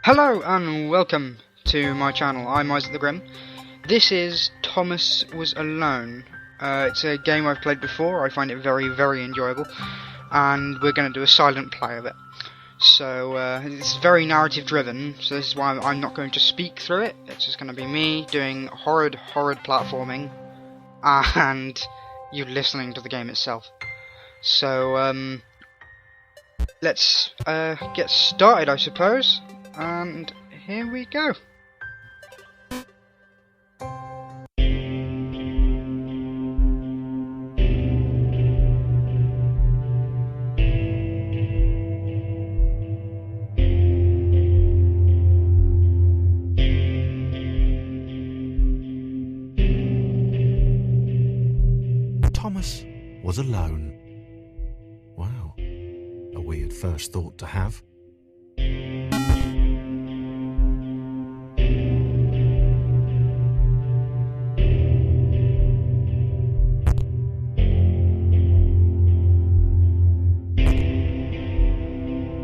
Hello and welcome to my channel. I'm Isaac the Grim. This is Thomas Was Alone. It's a game I've played before. I find it very, very enjoyable, and we're going to do a silent play of it. So it's very narrative driven, so this is why I'm not going to speak through it. It's just going to be me doing horrid platforming and you listening to the game itself. So let's get started, I suppose. And here we go. Thomas was alone. Wow, a weird first thought to have.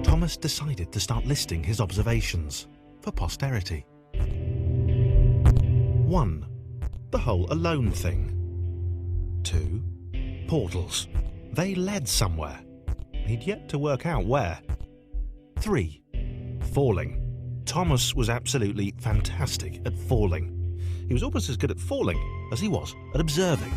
Thomas decided to start listing his observations for posterity. 1. The whole alone thing. 2. Portals. They led somewhere. He'd yet to work out where. 3. Falling. Thomas was absolutely fantastic at falling. He was almost as good at falling as he was at observing.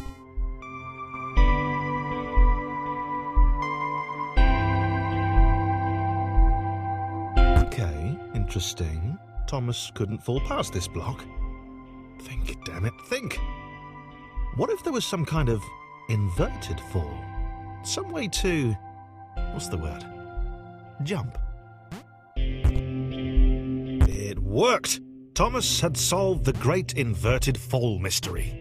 Okay, interesting. Thomas couldn't fall past this block. Think, damn it, think! What if there was some kind of inverted fall? Some way to... what's the word? Jump. It worked! Thomas had solved the great inverted fall mystery.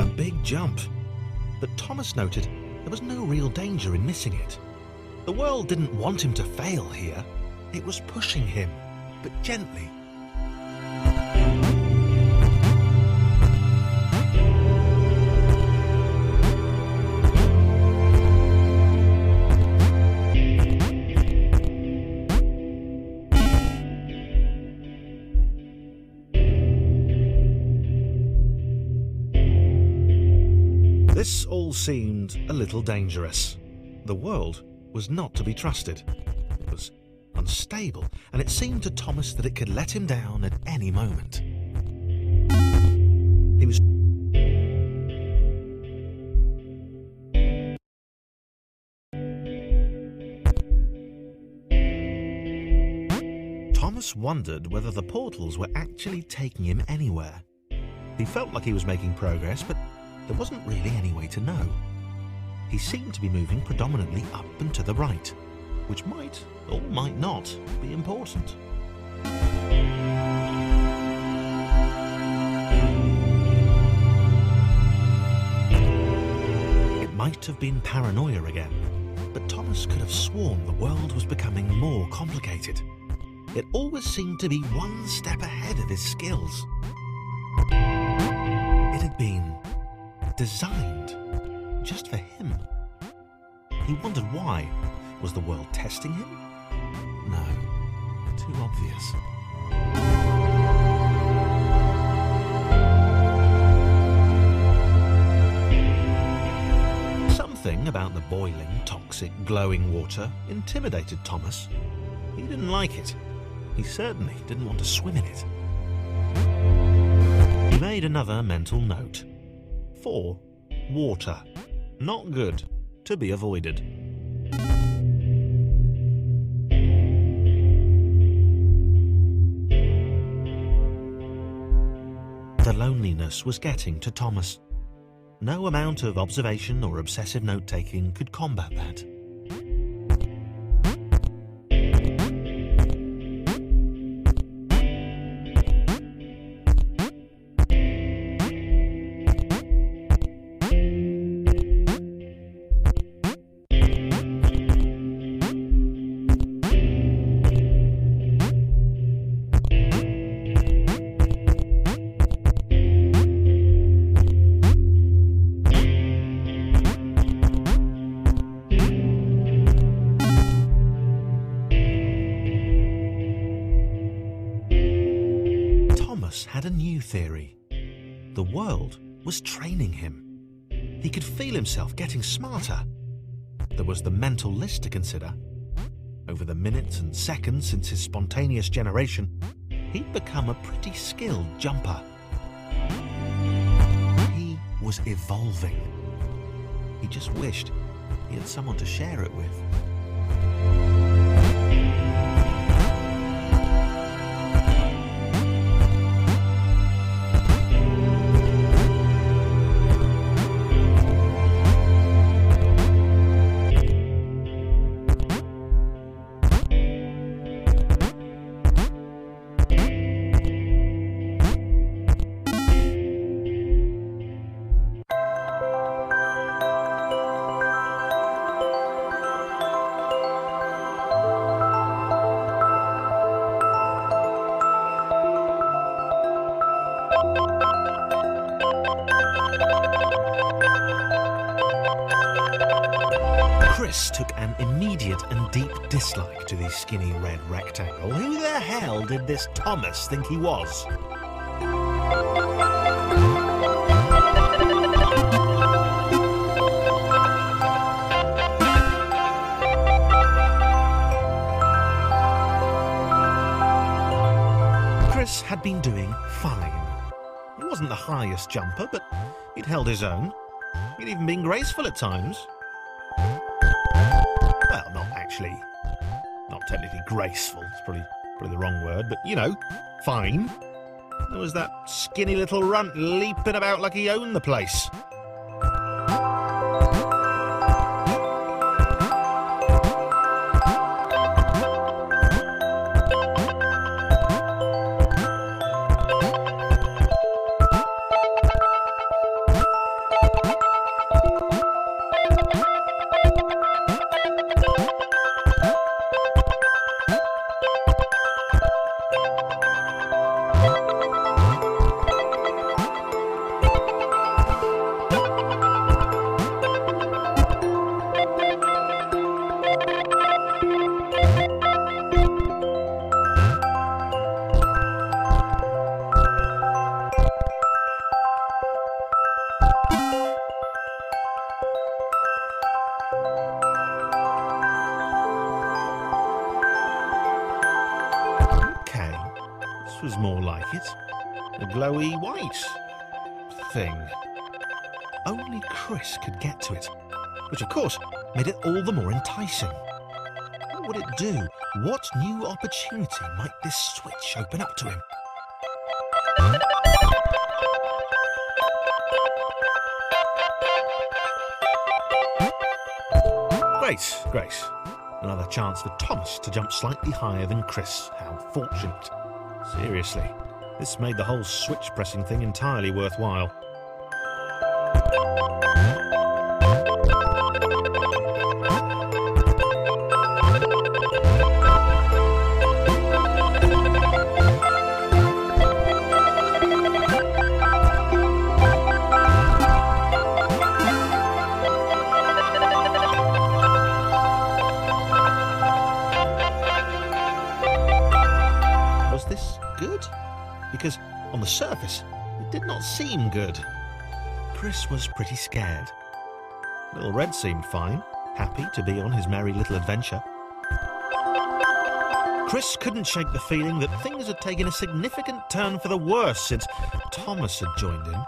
A big jump. But Thomas noted there was no real danger in missing it. The world didn't want him to fail here. It was pushing him, but gently. This all seemed a little dangerous. The world was not to be trusted. It was unstable, and it seemed to Thomas that it could let him down at any moment. He was Thomas wondered whether the portals were actually taking him anywhere. He felt like he was making progress, but there wasn't really any way to know. He seemed to be moving predominantly up and to the right, which might, or might not, be important. It might have been paranoia again, but Thomas could have sworn the world was becoming more complicated. It always seemed to be one step ahead of his skills. It had been designed just for him. He wondered why. Was the world testing him? No, too obvious. Something about the boiling, toxic, glowing water intimidated Thomas. He didn't like it. He certainly didn't want to swim in it. He made another mental note. 4. Water. Not good. To be avoided. The loneliness was getting to Thomas. No amount of observation or obsessive note-taking could combat that. new theory. The world was training him. He could feel himself getting smarter. There was the mental list to consider. Over the minutes and seconds since his spontaneous generation, he'd become a pretty skilled jumper. He was evolving. He just wished he had someone to share it with. Chris took an immediate and deep dislike to the skinny red rectangle. Who the hell did this Thomas think he was? Chris had been doing fine. He wasn't the highest jumper, but he'd held his own. He'd even been graceful at times. Well, not technically graceful, it's probably the wrong word, but you know, fine. There was that skinny little runt leaping about like he owned the place. Was more like it. A glowy white thing. Only Chris could get to it, which of course made it all the more enticing. What would it do? What new opportunity might this switch open up to him? Grace. Another chance for Thomas to jump slightly higher than Chris. How fortunate. Seriously, this made the whole switch pressing thing entirely worthwhile. Because on the surface, it did not seem good. Chris was pretty scared. Little Red seemed fine, happy to be on his merry little adventure. Chris couldn't shake the feeling that things had taken a significant turn for the worse since Thomas had joined in.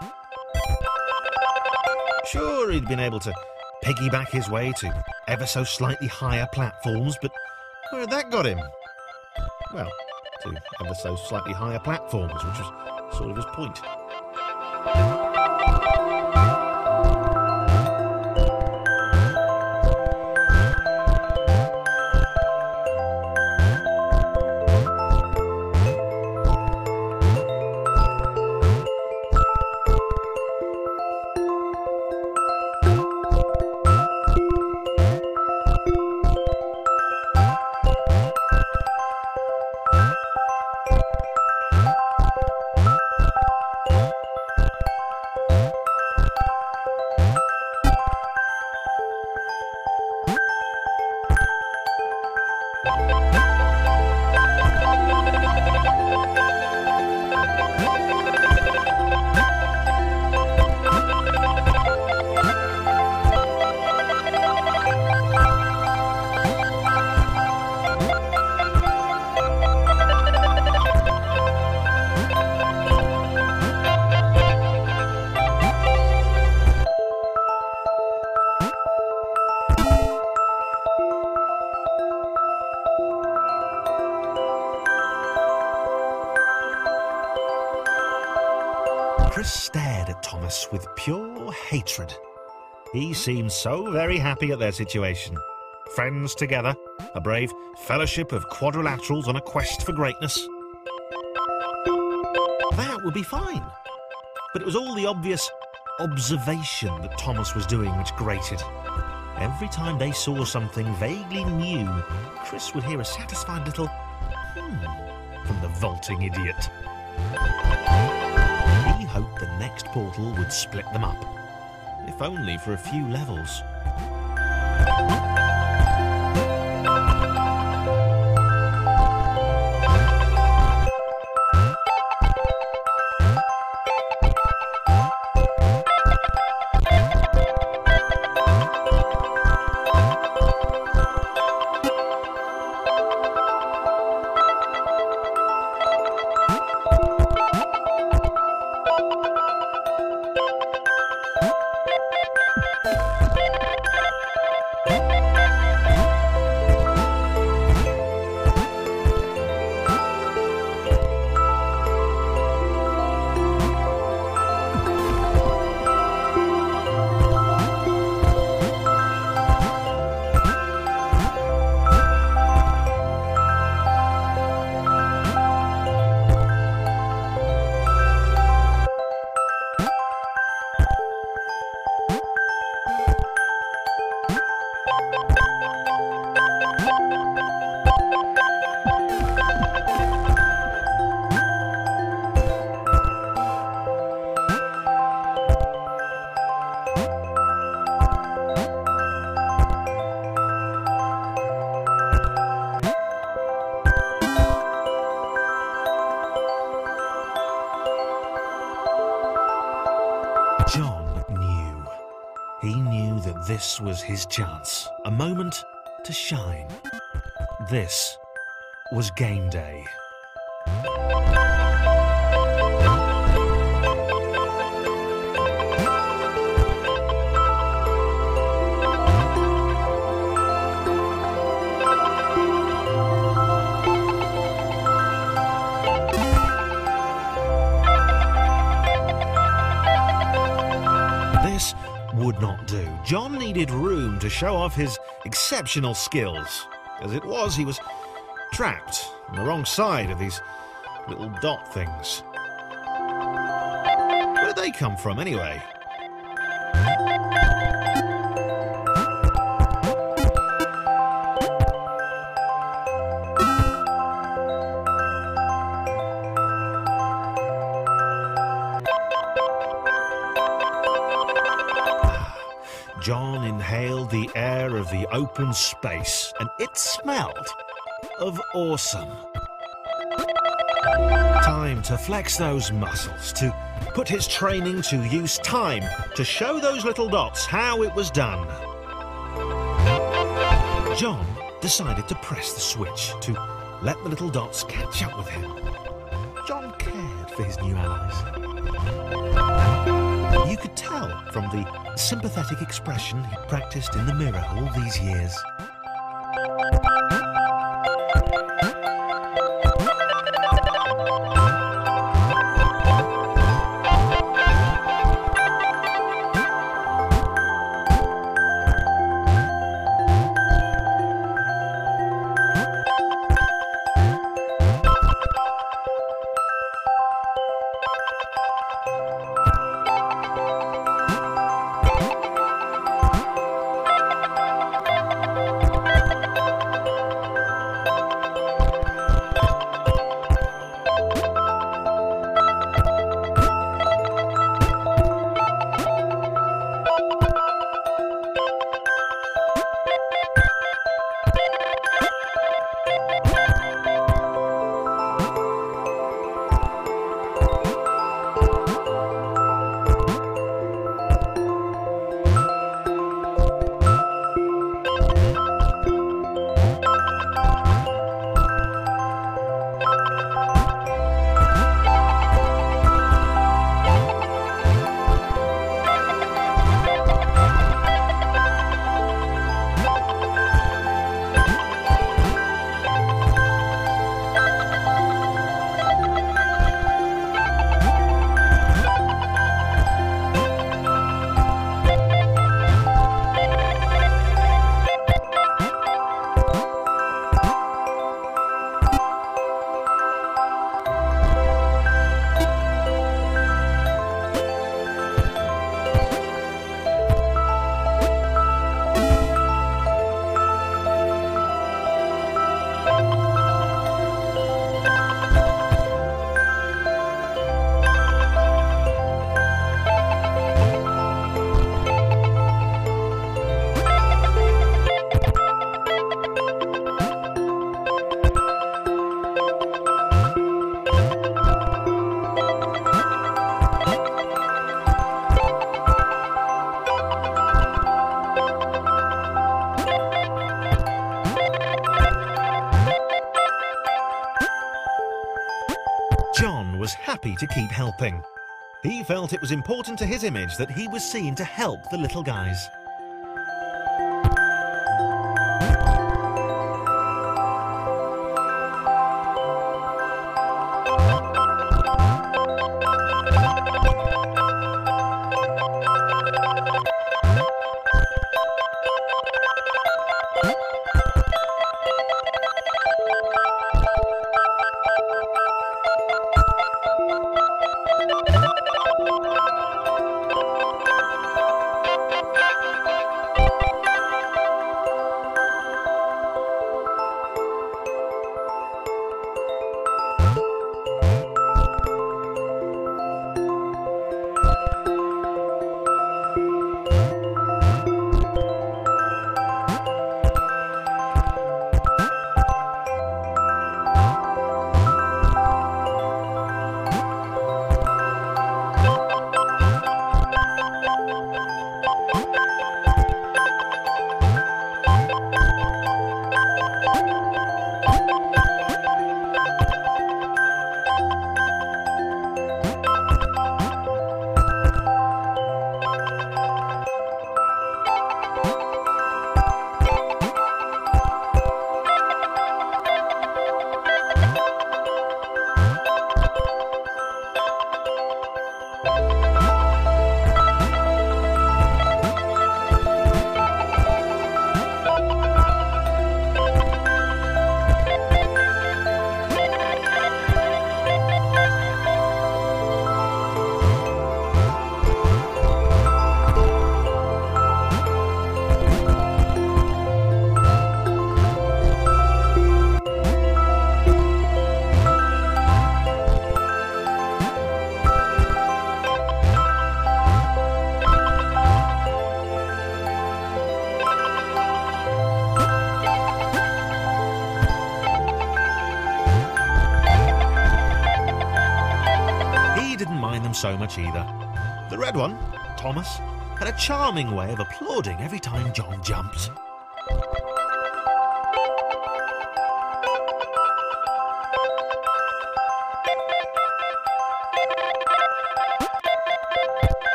Sure, he'd been able to piggyback his way to ever so slightly higher platforms, but where had that got him? Well, to ever so slightly higher platforms, which was sort of his point. with pure hatred. He seemed so very happy at their situation. Friends together, a brave fellowship of quadrilaterals on a quest for greatness. That would be fine. But it was all the obvious observation that Thomas was doing which grated. Every time they saw something vaguely new, Chris would hear a satisfied little from the vaulting idiot. He hoped the next portal would split them up, if only for a few levels. John knew. He knew that this was his chance, a moment to shine. This was game day. This would not do. John needed room to show off his exceptional skills. As it was, he was trapped on the wrong side of these little dot things. Where'd they come from, anyway? John inhaled the air of the open space, and it smelled of awesome. Time to flex those muscles, to put his training to use, time to show those little dots how it was done. John decided to press the switch, to let the little dots catch up with him. John cared for his new allies. You could tell from the sympathetic expression he'd practiced in the mirror all these years. happy to keep helping. He felt it was important to his image that he was seen to help the little guys. So much either. The red one, Thomas, had a charming way of applauding every time John jumped.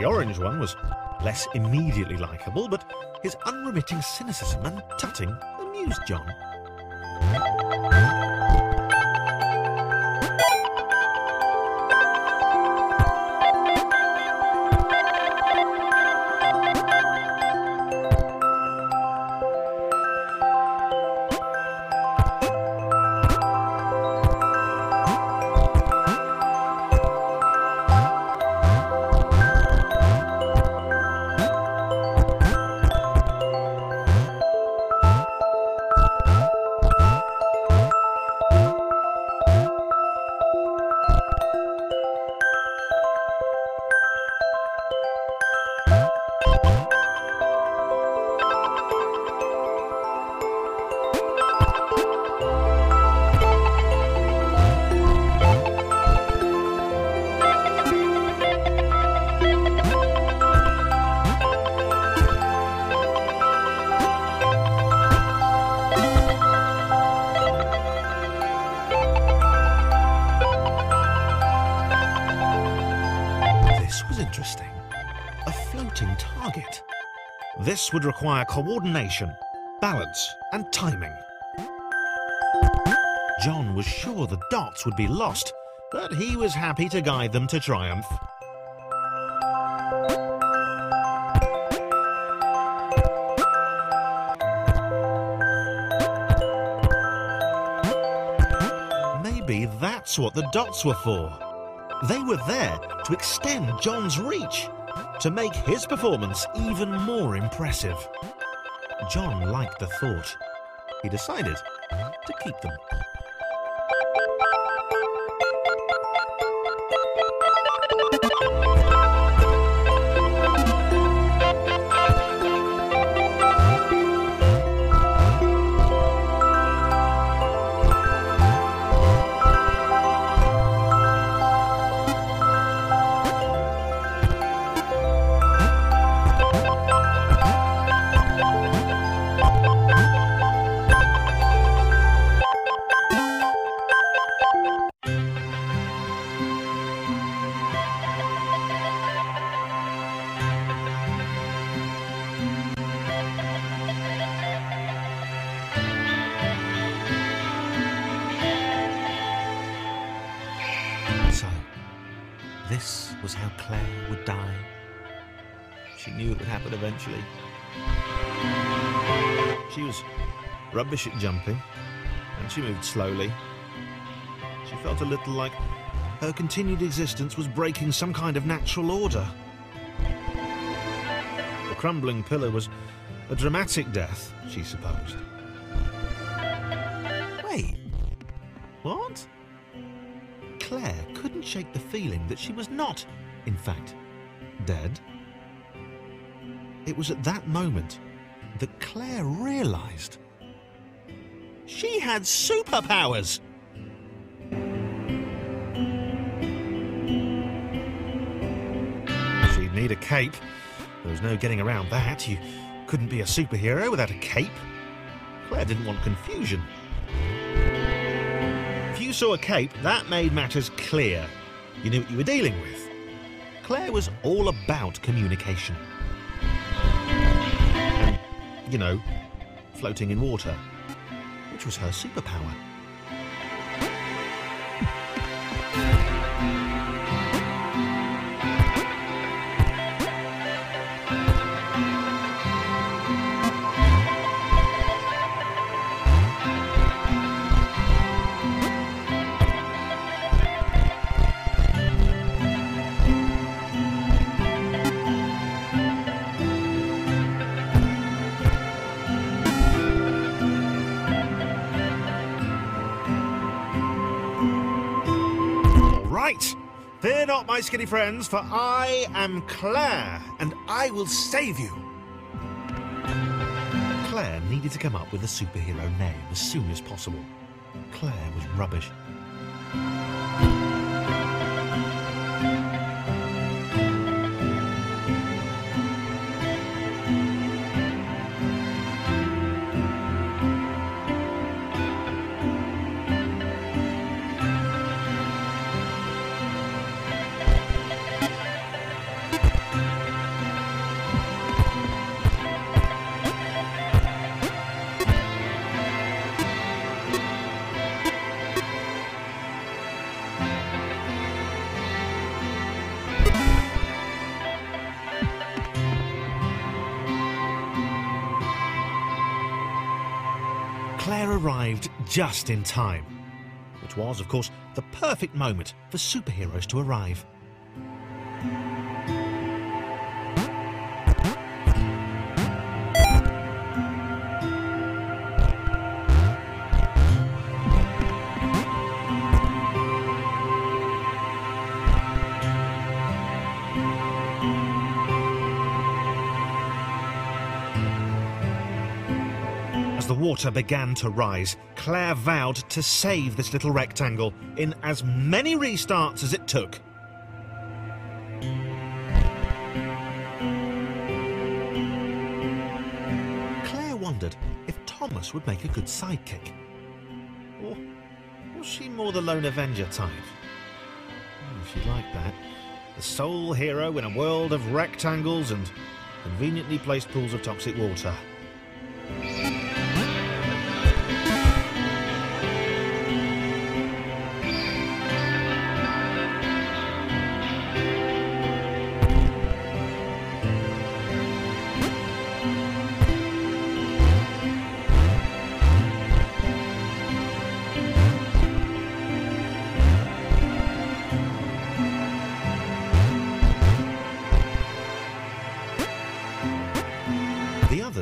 Orange one was less immediately likeable, but his unremitting cynicism and tutting amused John. Interesting. A floating target. This would require coordination, balance, and timing. John was sure the dots would be lost, but he was happy to guide them to triumph. Maybe that's what the dots were for. They were there to extend John's reach, to make his performance even more impressive. John liked the thought. he decided to keep them. So, this was how Claire would die. She knew it would happen eventually. She was rubbish at jumping, and she moved slowly. She felt a little like her continued existence was breaking some kind of natural order. The crumbling pillar was a dramatic death, she supposed. Wait, what? Claire couldn't shake the feeling that she was not, in fact, dead. It was at that moment that Claire realised she had superpowers. She'd need a cape. There was no getting around that. You couldn't be a superhero without a cape. Claire didn't want confusion. If you saw a cape, that made matters clear. You knew what you were dealing with. Claire was all about communication. And, you know, floating in water, which was her superpower. Right! Fear not, my skinny friends, for I am Claire, and I will save you! Claire needed to come up with a superhero name as soon as possible. Claire was rubbish. Claire arrived just in time, which was, of course, the perfect moment for superheroes to arrive. As the water began to rise, Claire vowed to save this little rectangle in as many restarts as it took. Claire wondered if Thomas would make a good sidekick. Or was she more the lone Avenger type? She liked that. The sole hero in a world of rectangles and conveniently placed pools of toxic water.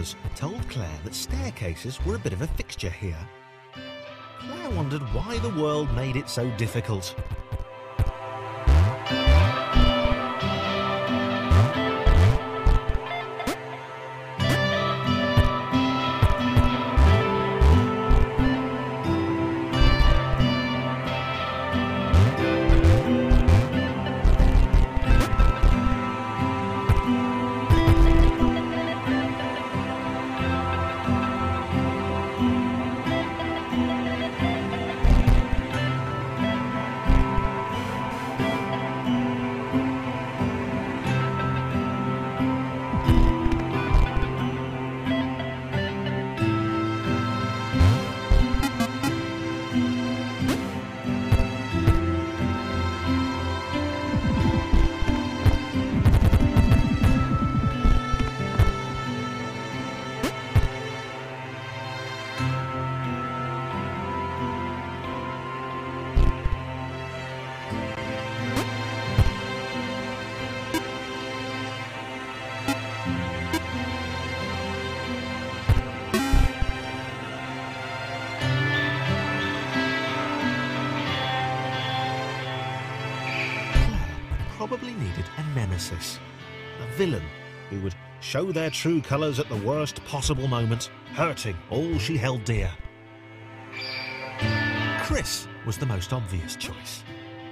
neighbours told Claire that staircases were a bit of a fixture here. Claire wondered why the world made it so difficult. Probably needed a nemesis, a villain who would show their true colours at the worst possible moment, hurting all she held dear. Chris was the most obvious choice.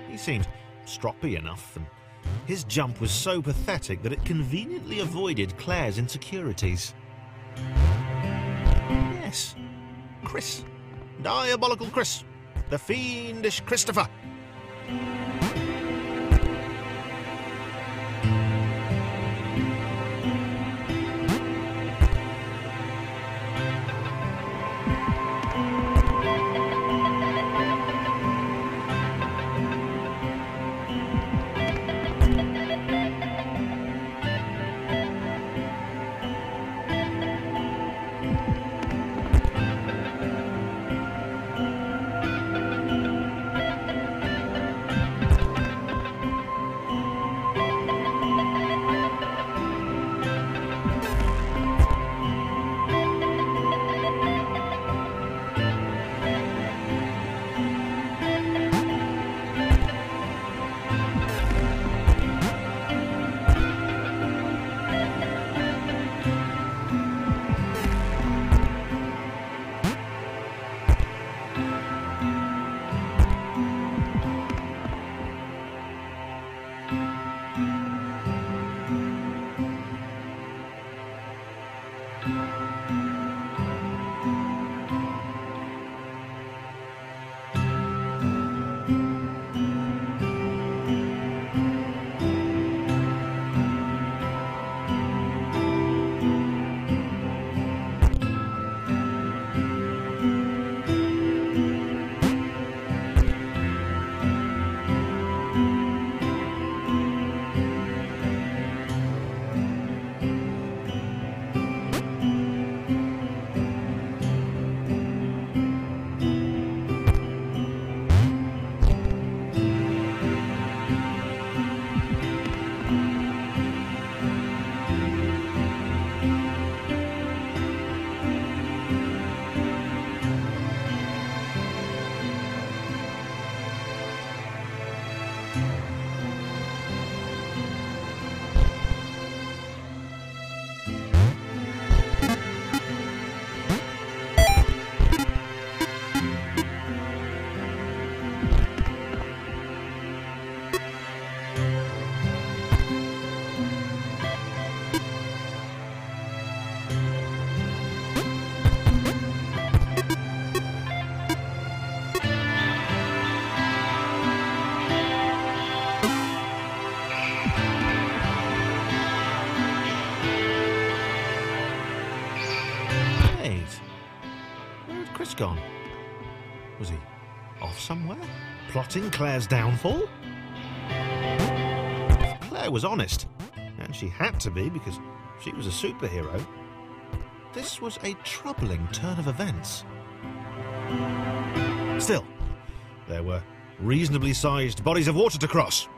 He seemed stroppy enough, and his jump was so pathetic that it conveniently avoided Claire's insecurities. Yes, Chris. Diabolical Chris. The fiendish Christopher. Gone? Was he off somewhere, plotting Claire's downfall? If Claire was honest, and she had to be because she was a superhero, this was a troubling turn of events. Still, there were reasonably sized bodies of water to cross.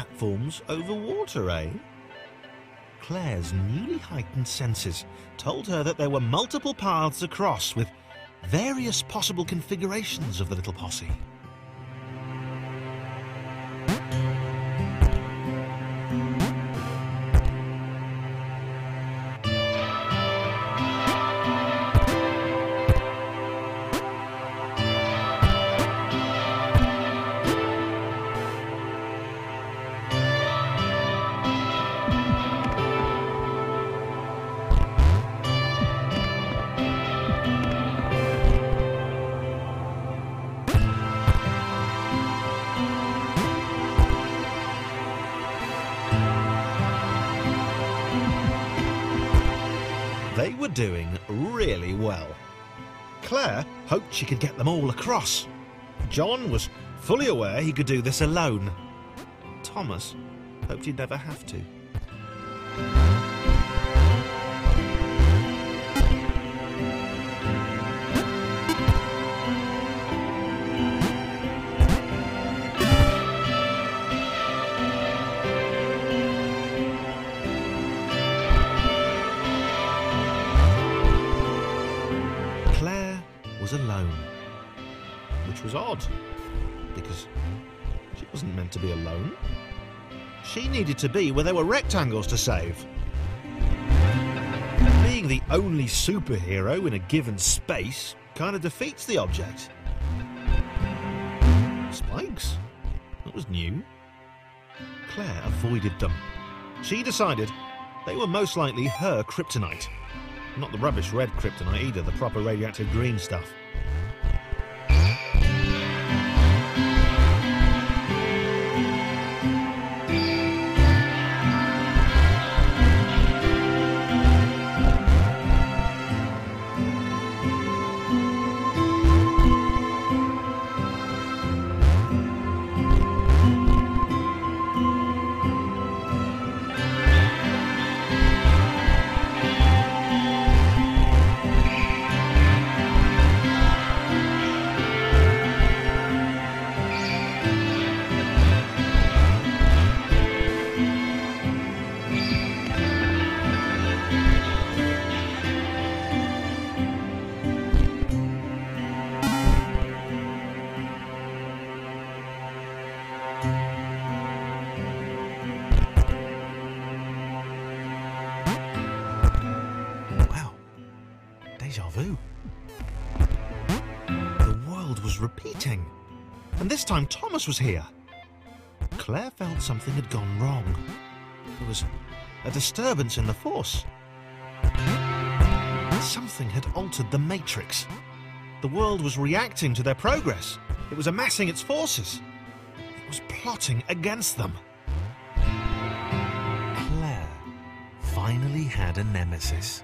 platforms over water, eh? Claire's newly heightened senses told her that there were multiple paths across with various possible configurations of the little posse. They were doing really well. Claire hoped she could get them all across. John was fully aware he could do this alone. Thomas hoped he'd never have to. Was alone, which was odd, because she wasn't meant to be alone. She needed to be where there were rectangles to save. Being the only superhero in a given space kind of defeats the object. Spikes? That was new. Claire avoided them. She decided they were most likely her kryptonite. Not the rubbish red kryptonite either, the proper radioactive green stuff. Deja vu. The world was repeating, and this time Thomas was here. Claire felt something had gone wrong. There was a disturbance in the Force. Something had altered the Matrix. The world was reacting to their progress. It was amassing its forces. It was plotting against them. Claire finally had a nemesis.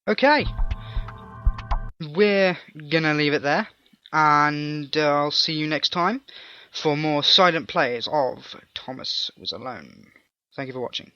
Okay, we're gonna leave it there, and I'll see you next time for more silent plays of Thomas Was Alone. Thank you for watching.